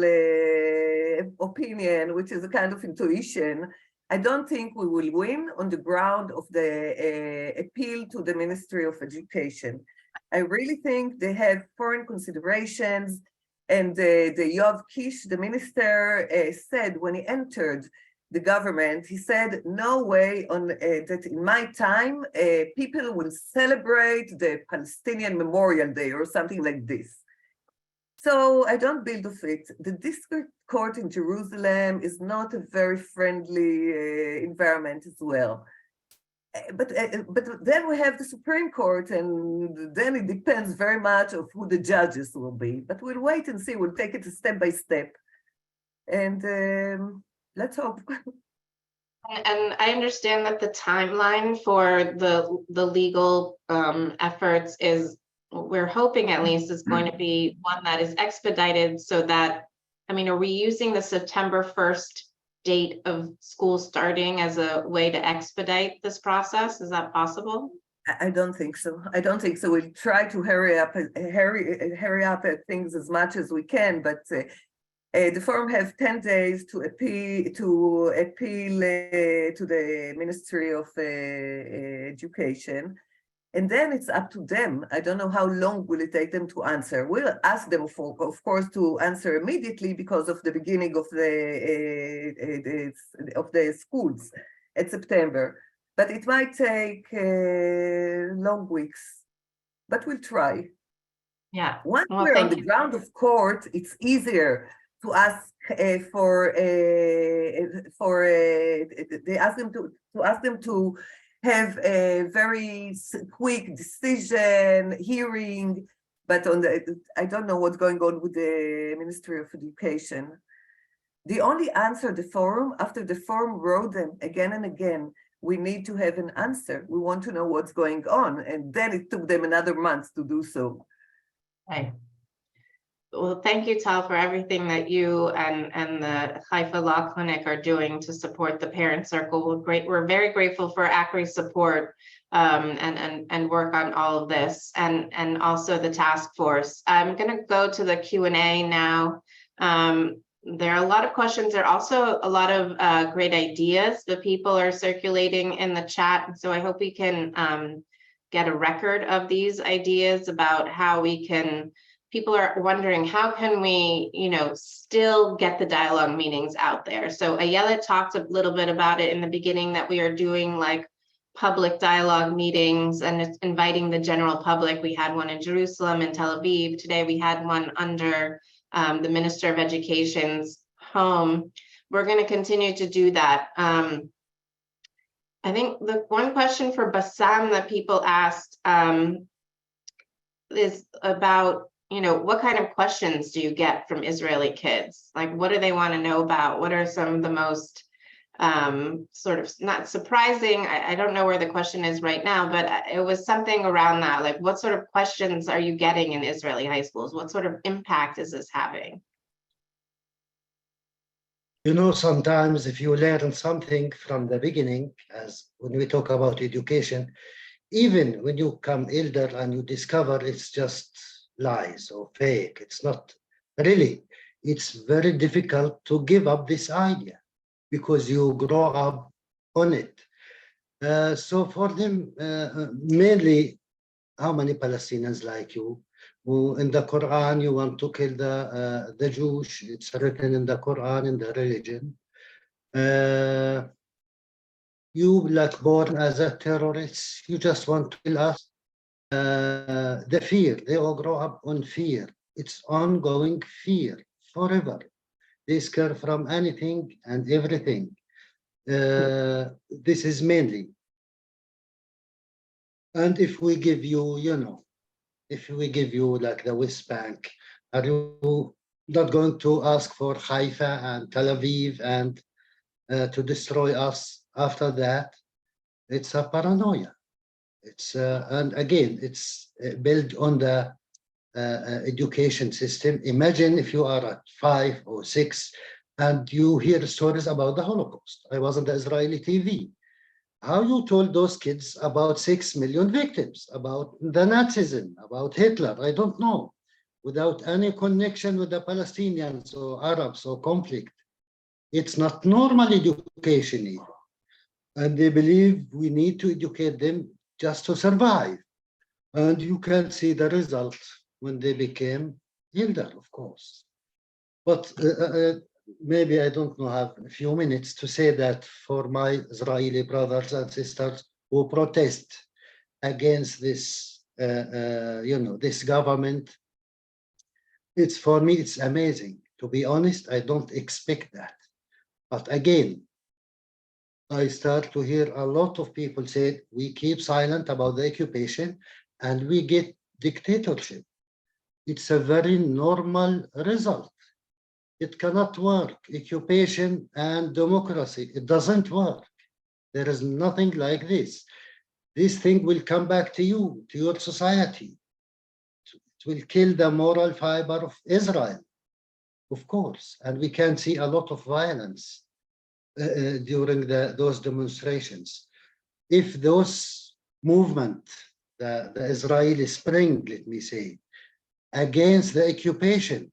opinion, which is a kind of intuition, I don't think we will win on the ground of the appeal to the Ministry of Education. I really think they have foreign considerations, and the Yoav Kish, the minister, said when he entered the government, he said, no way that in my time, people will celebrate the Palestinian Memorial Day or something like this. So I don't build of it. The district court in Jerusalem is not a very friendly environment as well. But then we have the Supreme Court, and then it depends very much of who the judges will be. But we'll wait and see. We'll take it step by step. And let's hope. And I understand that the timeline for the legal efforts is, we're hoping at least, is going to be one that is expedited, so that, I mean, are we using the September 1st date of school starting as a way to expedite this process? Is that possible? I don't think so. I don't think so. We'll try to hurry up at things as much as we can, but the forum have 10 days to appeal to the Ministry of Education. And then it's up to them. I don't know how long will it take them to answer. We'll ask them, of course, to answer immediately because of the beginning of the schools at September. But it might take long weeks. But we'll try. Yeah. Once we're on the ground of court, it's easier to ask they ask them to have a very quick decision, hearing, but I don't know what's going on with the Ministry of Education. The only answer the forum, after the forum wrote them again and again, we need to have an answer. We want to know what's going on. And then it took them another month to do so. Right. Well, thank you, Tal, for everything that you and the Haifa Law Clinic are doing to support the Parent Circle. We're very grateful for ACRI's support and work on all of this, and also the task force. I'm going to go to the Q&A now. There are a lot of questions. There are also a lot of great ideas that people are circulating in the chat. So I hope we can get a record of these ideas about how we can. People are wondering, how can we, still get the dialogue meetings out there? So Ayelet talked a little bit about it in the beginning, that we are doing like public dialogue meetings and it's inviting the general public. We had one in Jerusalem and Tel Aviv. Today we had one under the Minister of Education's home. We're going to continue to do that. I think the one question for Bassam that people asked is about, what kind of questions do you get from Israeli kids? Like, what do they want to know about? What are some of the most sort of not surprising? I don't know where the question is right now, but it was something around that. Like, what sort of questions are you getting in Israeli high schools? What sort of impact is this having? Sometimes if you learn something from the beginning, as when we talk about education, even when you come elder and you discover it's just lies or fake, it's not really, it's very difficult to give up this idea because you grow up on it. So for them, mainly, how many Palestinians like you? Who in the Quran you want to kill the Jews? It's written in the Quran, in the religion. You like born as a terrorist. You just want to kill us. The fear. They all grow up on fear. It's ongoing fear forever. They scare from anything and everything. This is mainly. And if we give you, if we give you like the West Bank, are you not going to ask for Haifa and Tel Aviv and to destroy us after that? It's a paranoia. It's and again, it's built on the education system. Imagine if you are at 5 or 6 and you hear stories about the Holocaust. I was on the Israeli TV. How you told those kids about 6 million victims, about the Nazism, about Hitler, I don't know, without any connection with the Palestinians or Arabs or conflict. It's not normal education either. And they believe we need to educate them just to survive. And you can see the result when they became elder, of course. But maybe I don't know, have a few minutes to say that for my Israeli brothers and sisters who protest against this, this government, it's for me, it's amazing. To be honest, I don't expect that. But again, I start to hear a lot of people say, we keep silent about the occupation and we get dictatorship. It's a very normal result. It cannot work. Occupation and democracy, it doesn't work. There is nothing like this. This thing will come back to you, to your society. It will kill the moral fiber of Israel, of course. And we can see a lot of violence during those demonstrations. If those movement, the Israeli Spring, let me say, against the occupation,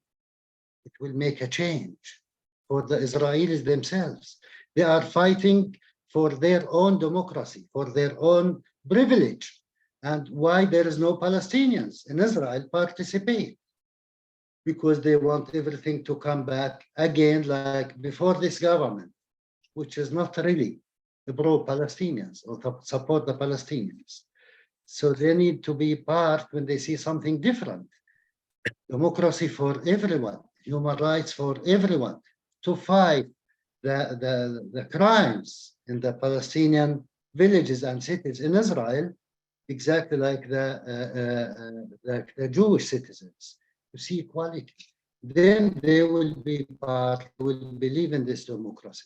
it will make a change for the Israelis themselves. They are fighting for their own democracy, for their own privilege, and why there is no Palestinians in Israel participate. Because they want everything to come back again like before this government, which is not really pro-Palestinians or to support the Palestinians. So they need to be part when they see something different. Democracy for everyone, human rights for everyone, to fight the crimes in the Palestinian villages and cities in Israel, exactly like the Jewish citizens, to see equality. Then they will be part, will believe in this democracy.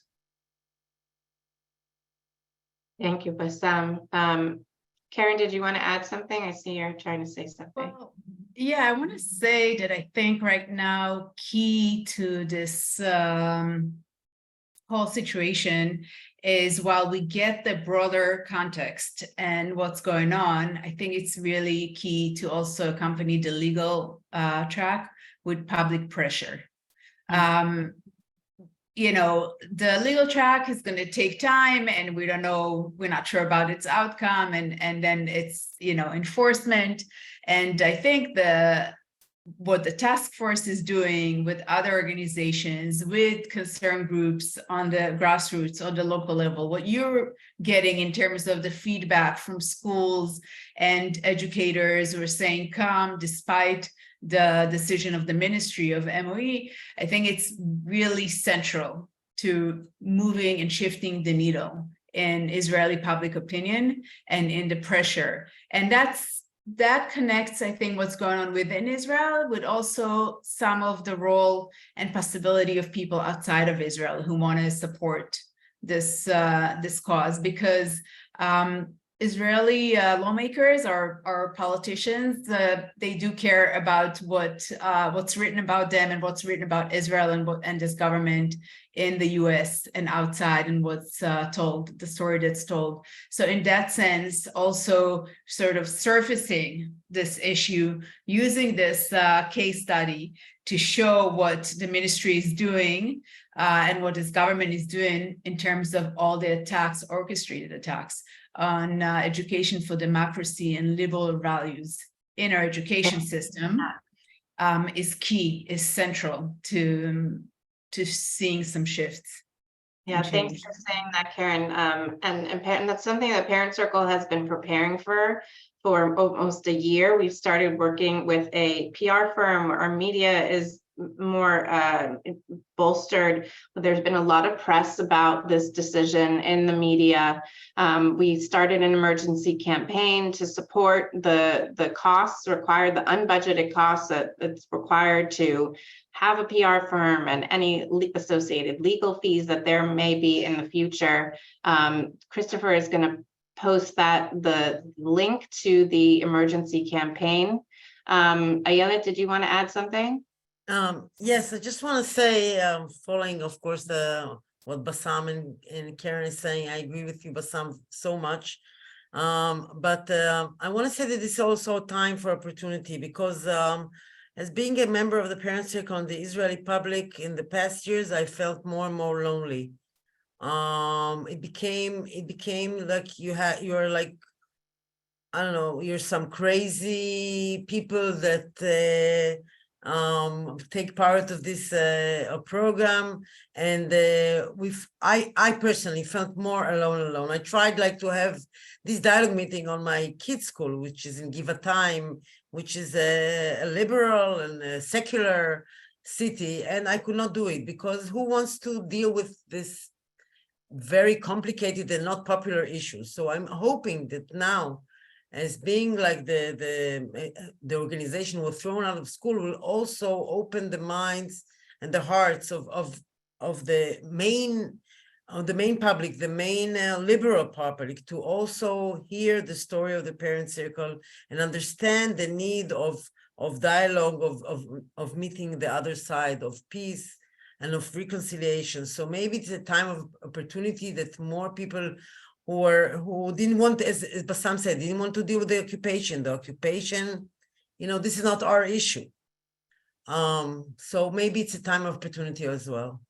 Thank you, Bassam. Karen, did you want to add something? I see you're trying to say something. Well, yeah, I want to say that I think right now key to this whole situation is while we get the broader context and what's going on, I think it's really key to also accompany the legal track with public pressure. The legal track is going to take time and we don't know, we're not sure about its outcome, and then it's, enforcement. And I think the what the task force is doing with other organizations, with concern groups on the grassroots, on the local level, what you're getting in terms of the feedback from schools and educators who are saying, come, despite the decision of the Ministry of MOE, I think it's really central to moving and shifting the needle in Israeli public opinion and in the pressure. And that connects, I think, what's going on within Israel with also some of the role and possibility of people outside of Israel who want to support this this cause, because Israeli lawmakers or politicians, they do care about what's written about them and what's written about Israel and this government in the US and outside, and what's told, the story that's told. So in that sense, also sort of surfacing this issue, using this case study to show what the ministry is doing and what this government is doing in terms of all the attacks, orchestrated attacks on education for democracy and liberal values in our education system is key, is central to seeing some shifts. Yeah, thanks for saying that, Karen. And that's something that Parent Circle has been preparing for almost a year. We've started working with a PR firm. Our media is more bolstered. There's been a lot of press about this decision in the media. We started an emergency campaign to support the costs required, the unbudgeted costs that it's required to have a PR firm and any associated legal fees that there may be in the future. Christopher is going to post the link to the emergency campaign. Ayelet, did you want to add something? Yes, I just want to say, following, of course, what Bassam and Karen is saying, I agree with you, Bassam, so much. But I want to say that it's also a time for opportunity, because as being a member of the Parent Circle on the Israeli public in the past years, I felt more and more lonely. It became like you're like, I don't know, you're some crazy people that take part of this program, and I personally felt more alone. I tried like to have this dialogue meeting on my kids' school, which is in Givatayim, which is a liberal and a secular city, and I could not do it because who wants to deal with this very complicated and not popular issues? So I'm hoping that now, as being like the organization was thrown out of school, will also open the minds and the hearts of the main public, the main liberal public, to also hear the story of the Parent Circle and understand the need of dialogue, of meeting the other side, of peace and of reconciliation. So maybe it's a time of opportunity that more people who didn't want, as Bassam said, didn't want to deal with the occupation. The occupation, this is not our issue. So maybe it's a time of opportunity as well.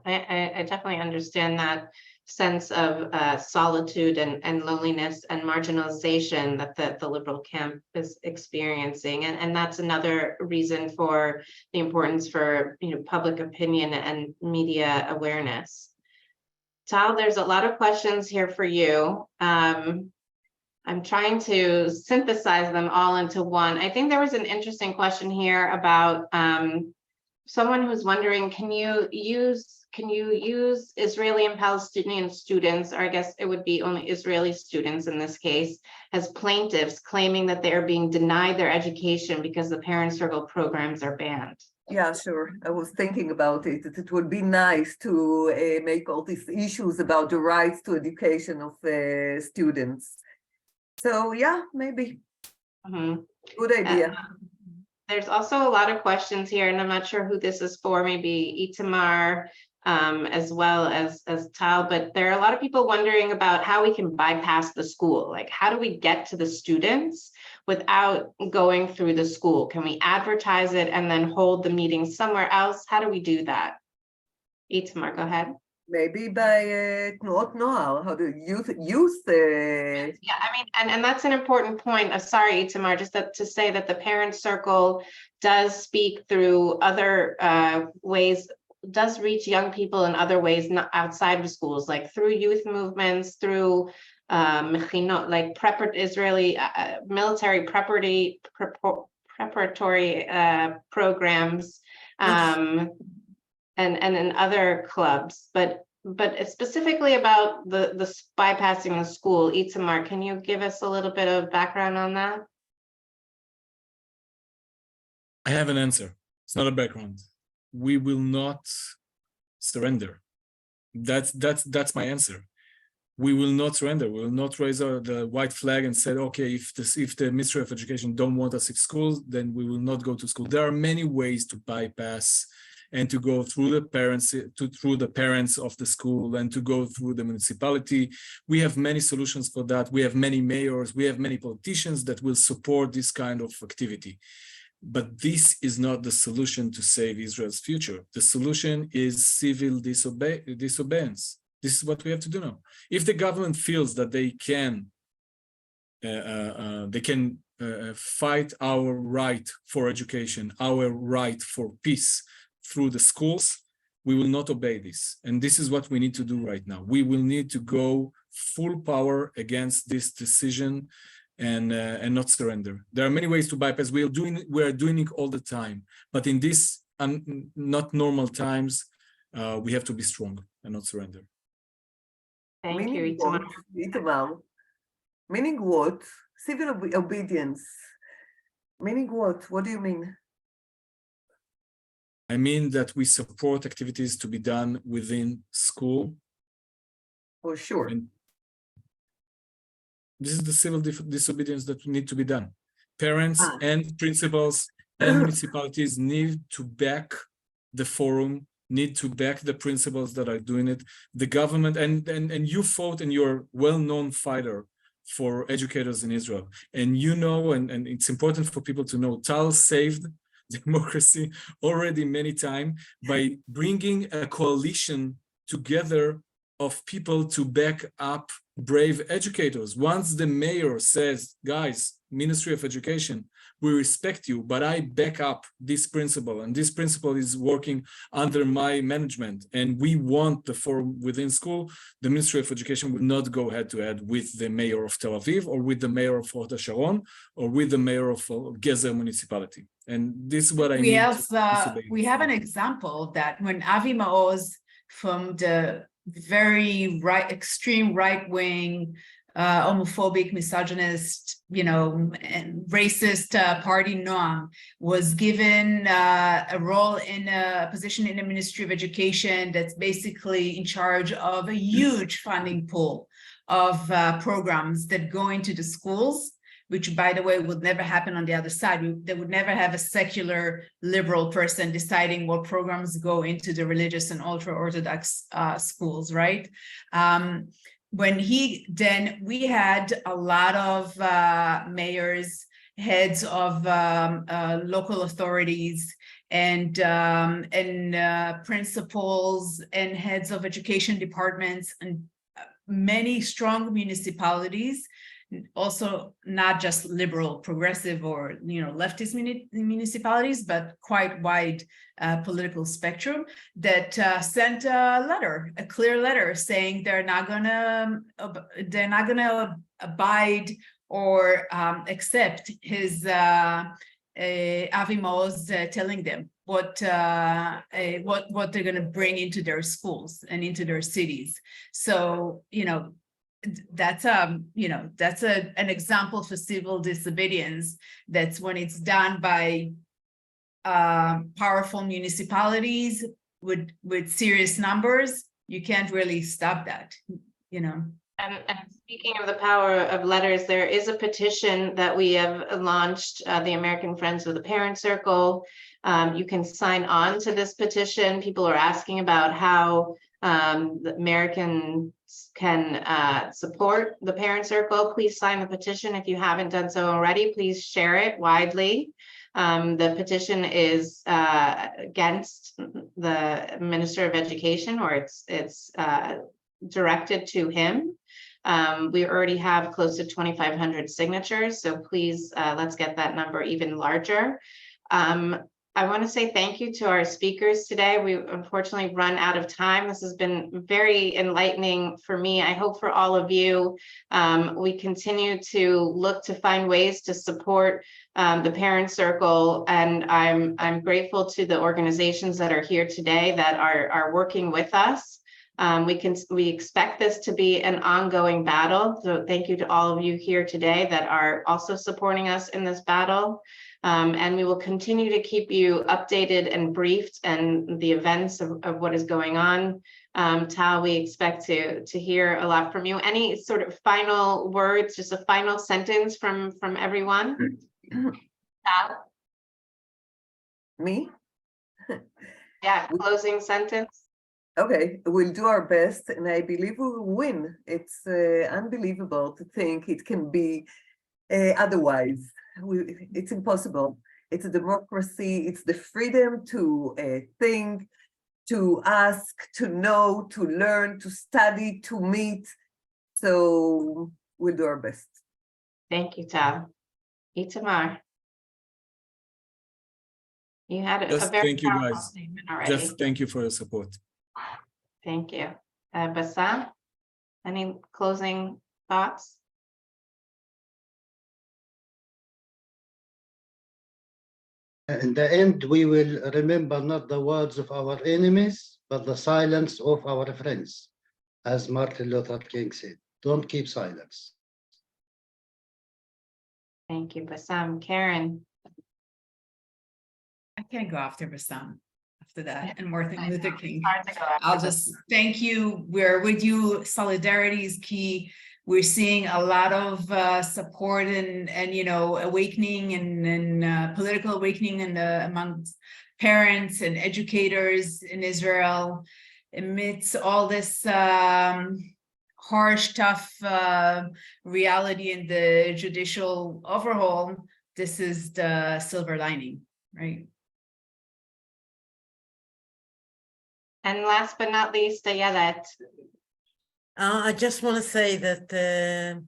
I definitely understand that sense of solitude and loneliness and marginalization that the liberal camp is experiencing, and that's another reason for the importance for public opinion and media awareness. Tal, there's a lot of questions here for you. I'm trying to synthesize them all into one. I think there was an interesting question here about someone who's wondering, can you use Israeli and Palestinian students, or I guess it would be only Israeli students in this case, as plaintiffs claiming that they are being denied their education because the Parent Circle programs are banned? Yeah, sure. I was thinking about it. It would be nice to make all these issues about the rights to education of students. So yeah, maybe. Mm-hmm. Good idea. There's also a lot of questions here, and I'm not sure who this is for, maybe Itamar, as well as Tal, but there are a lot of people wondering about how we can bypass the school. Like, how do we get to the students without going through the school? Can we advertise it and then hold the meeting somewhere else? How do we do that? Itamar, go ahead. maybe by Tnuot Noar, how do youth Yeah, I mean, and that's an important point. Sorry, Itamar, just to say that the parent circle does speak through other ways, does reach young people in other ways, not outside of schools, like through youth movements, through mechinot, like Israeli military preparatory programs, and in other clubs, but specifically about the bypassing the school, Itamar, can you give us a little bit of background on that? I have an answer. It's not a background. We will not surrender. That's my answer. We will not surrender. We will not raise the white flag and say, okay, if the Ministry of Education don't want us in schools, then we will not go to school. There are many ways to bypass and to go through the parents of the school and to go through the municipality. We have many solutions for that. We have many mayors, we have many politicians that will support this kind of activity. But this is not the solution to save Israel's future. The solution is civil disobedience. This is what we have to do now. If the government feels that they can fight our right for education, our right for peace through the schools, we will not obey this. And this is what we need to do right now. We will need to go full power against this decision and not surrender. There are many ways to bypass. We are doing it all the time. But in this not normal times, we have to be strong and not surrender. Thank you, what, Itamar. Itamar? Meaning what? Civil obedience. Meaning what? What do you mean? I mean that we support activities to be done within school. For sure. And this is the civil disobedience that need to be done. Parents and principals and municipalities need to back the forum, need to back the principals that are doing it. The government and you fought and you're a well-known fighter for educators in Israel. And you know, and it's important for people to know, Tal saved democracy already many times by bringing a coalition together of people to back up brave educators. Once the mayor says, guys, Ministry of Education, we respect you, but I back up this principal, and this principal is working under my management, and we want the forum within school, the Ministry of Education will not go head to head with the mayor of Tel Aviv, or with the mayor of Hod HaSharon, or with the mayor of Gezer municipality. And this is what I mean. We have an example of that when Avi Maoz from the very extreme right-wing, homophobic, misogynist, and racist party Noam was given a role in a position in the Ministry of Education that's basically in charge of a huge funding pool of programs that go into the schools, which, by the way, would never happen on the other side. They would never have a secular liberal person deciding what programs go into the religious and ultra-Orthodox schools, right? We had a lot of mayors, heads of local authorities, and principals and heads of education departments, and many strong municipalities, also not just liberal, progressive, or leftist municipalities, but quite wide political spectrum, that sent a clear letter saying they're not gonna abide or accept his Avi Maoz telling them what they're gonna bring into their schools and into their cities. So that's an example for civil disobedience. That's when it's done by powerful municipalities with serious numbers. You can't really stop that, And speaking of the power of letters, there is a petition that we have launched, the American Friends of the Parent Circle. You can sign on to this petition. People are asking about how the Americans can support the Parent Circle. Please sign the petition if you haven't done so already. Please share it widely. The petition is against the Minister of Education, or it's directed to him. We already have close to 2,500 signatures, so please let's get that number even larger. I want to say thank you to our speakers today. We unfortunately run out of time. This has been very enlightening for me. I hope for all of you. We continue to look to find ways to support the parent circle, and I'm grateful to the organizations that are here today that are working with us. We expect this to be an ongoing battle. So thank you to all of you here today that are also supporting us in this battle. And we will continue to keep you updated and briefed and the events of what is going on. Tal, we expect to hear a lot from you. Any sort of final words, just a final sentence from everyone? Tal? Me? Yeah, closing sentence. Okay, we'll do our best, and I believe we will win. It's unbelievable to think it can be otherwise. It's impossible. It's a democracy. It's the freedom to think, to ask, to know, to learn, to study, to meet. So we'll do our best. Thank you, Tal. Itamar. You had a Just very thank you, powerful guys. statement already. Just thank you for your support. Thank you. Bassam, any closing thoughts? In the end, we will remember not the words of our enemies, but the silence of our friends. As Martin Luther King said, don't keep silence. Thank you, Bassam. Karen. I can't go after Bassam after that, and Martin Luther King. Hard to go after I'll just thank you. We're with you. Solidarity is key. We're seeing a lot of support and you know, awakening and political awakening amongst parents and educators in Israel amidst all this harsh, tough reality in the judicial overhaul. This is the silver lining, right? And last but not least, Ayelet. I just want to say that the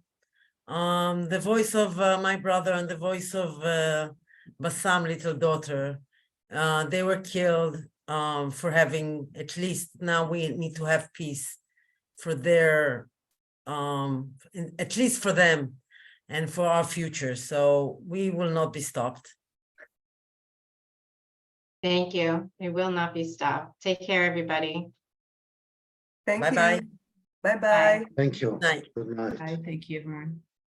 voice of my brother and the voice of Bassam, little daughter, they were killed for having, at least now we need to have peace for their, at least for them and for our future. So we will not be stopped. Thank you. We will not be stopped. Take care, everybody. Thank Bye-bye. you. Bye-bye. Thank you. Night. Good night. Thank you, everyone.